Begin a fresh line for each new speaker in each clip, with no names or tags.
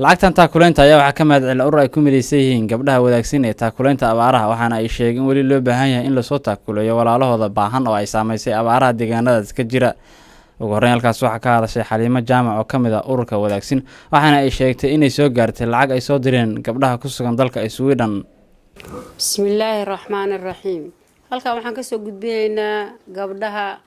lacagtan taakuleynta ayaa waxaa ka mahadcelin urur ay ku midaysan yihiin gabdhaha wadaagsan ee taakuleynta abaaraha waxaana ay sheegeen weli loo baahan yahay in lasoo taakuleeyo walaalahooda baahan oo ay saamaysay abaaraha deegaanadaas ka jira ugu horreyn halkaas waxaa ka hadashay Xaliimo Jaamac oo ka mid ah ururka wadaagsan waxaana ay sheegtay inay soo gaartay lacag ay soo direen gabdhaha ku sugan dalka Sweden.
Bismillahir Rahmanir Rahim. Halka waxaan ka soo gudbinaynaa gabdhaha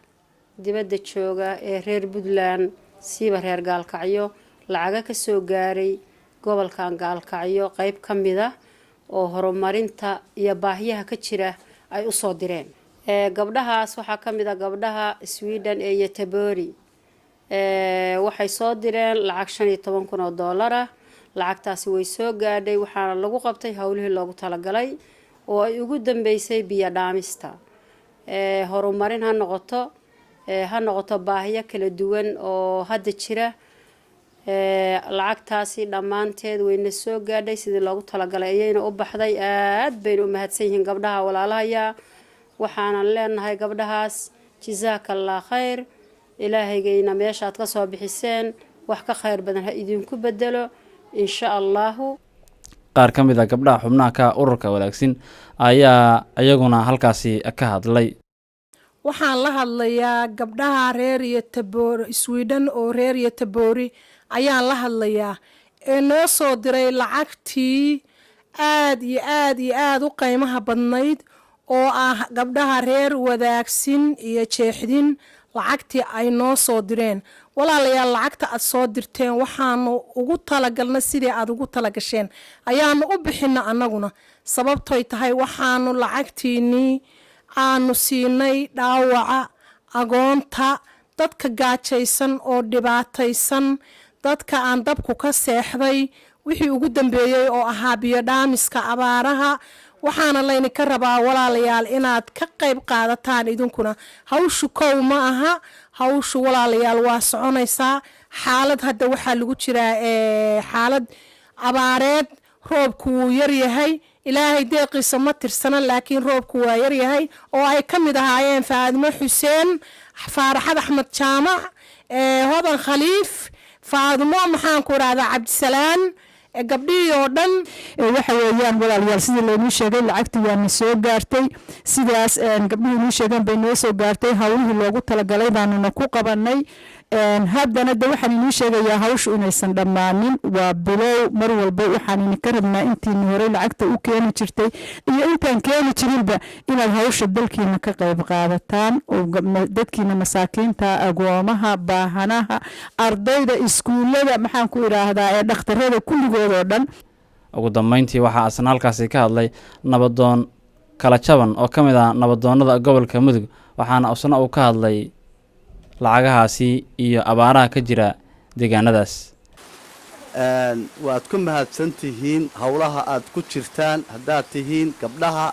dibadda jooga ee reer Puntland siiba reer Gaalkacyo lacaga ka soo gaaray gobolkan Gaalkacyo qayb ka mid ah oo horumarinta iyo baahiyaha ka jira ay u soo direen. Gabdhahaas waxaa ka mid ah gabdhaha Sweden ee Göteborg. Waxay soo direen lacag $15,000 lacagtaasi way soo gaadhay waxaana lagu qabtay hawlihii loogu talagalay oo ay ugu dambeysay biyo dhaamista. Horumarin ha noqoto baahiyo kala duwan oo hadda jira. Lacagtaasi dhammaanteed wayna soo gaadhay sidii loogu talagalay ayayna u baxday aad bayna u mahadsan yihiin gabdhaha walaalahaya waxaan leenahay gabdhahaas jazaakallahu khayr ilaahaygeena meeshaad ka soo bixiseen wax ka khayr badan ha idinku bedelo insha Allah.
qaar ka mid ah gabdhaha xubnaha ka ururka wadaagsan ayaa ayaguna halkaasi ka hadlay.
waxaan la hadlayaa gabdhaha reer Göteborg Sweden oo reer Göteborg ayaan la hadlayaa ee noo soo diray lacagtii aad u qiimaha badnayd oo ah gabdhaha reer wadaagsan iyo jeexdin lacagtii ay noo soo direen. walaalayaal lacagta aad soo dirteen waxaanu ugu talagalnay sidii aad ugu talagasheen ayaanu u bixina annaguna sababtooy tahay waxaanu lacagtiinii aanu siinay dhaawaca agoonta dadka gaajaysan oo dhibaataysan dadka aan dabku ka seexday wixii ugu dambeeyay oo ahaa biyo dhaamiska abaaraha waxaana laydinka rabaa walaalayaal inaad ka qayb qaadataan idinkuna hawshu kow ma aha hawshu walaalayaal waa soconaysaa xaalad hadda waxaa lagu jiraa xaalad abaareed roobku wuu yar yahay ilaahay deeqiisa ma tirsana laakiin roobku waa yar yahay oo ay ka mid ahaayeen Faadimo Xuseen Faaraxad Axmed Jaamac Hodan Khaliif Faadimo maxaan ku raada Cabdisalaan gabdhii oo dhan
waxa weeyaan walaalayaal sidii loo sheegay lacagtii waa soo gaartay sidaas gabdhii noo sheegan bay noo soo gaartay hawlihii loogu talagalay baanuna ku qabanay haddana waxaan inoo sheegayaa hawshu inaysan dhammaanin waa bilow mar walba waxaan ka rabnaa intii hore lacagta u keeni jirtay iyo intaan keeni jirinba inaad hawsha dalkiina ka qayb qaadataan oo dadkiina masaakiinta agoomaha baahanaha ardayda iskuulada maxaan ku iraahdaa ee dhakhtarada kulligood oo dhan.
ugu dambeyntii waxaa asna halkaasi ka hadlay nabadoon kala jaban oo ka mid ah nabadoonada gobolka Mudug waxaana asna uu ka hadlay lacagahaasi iyo abaaraha ka jira deegaanadaas.
waad ku mahadsantihiin hawlaha aad ku jirtaan haddaad tihiin gabdhaha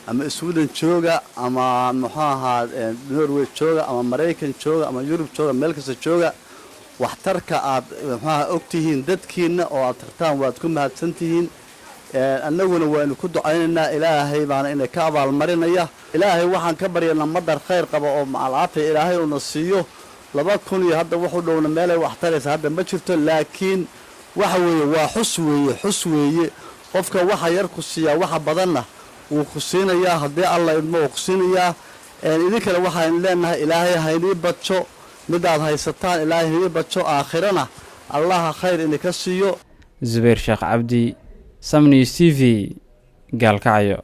ama Sweden jooga ama muxuu ahaa Norway jooga ama Mareykan jooga ama Yurub jooga meel kasta jooga waxtarka aad muxuu ogtihiin dadkiina oo aad tartaan waad ku mahadsantihiin. annaguna waanu ku ducaynaynaa ilaahay baana inay ka abaalmarinaya ilaahay waxaan ka baryaynaa madar khayr qaba oo macalaata ilaahay uu nasiiyo 2000 iyo hadda wuxuu dhowna meel ay wax taraysa hadda ma jirto laakiin waxa weeye waa xus weeye qofka waxa yar ku siiya waxa badanna uu ku siinayaa hadii Allah idmo ku siinayaa idinkana waxaan leenahay ilaahay haynii badjo midaad haysataan ilaahay haynii badjo aakhirana Allah khayr inaka siiyo.
Zubair Sheekh Cabdi Samni TV Gaalkacyo.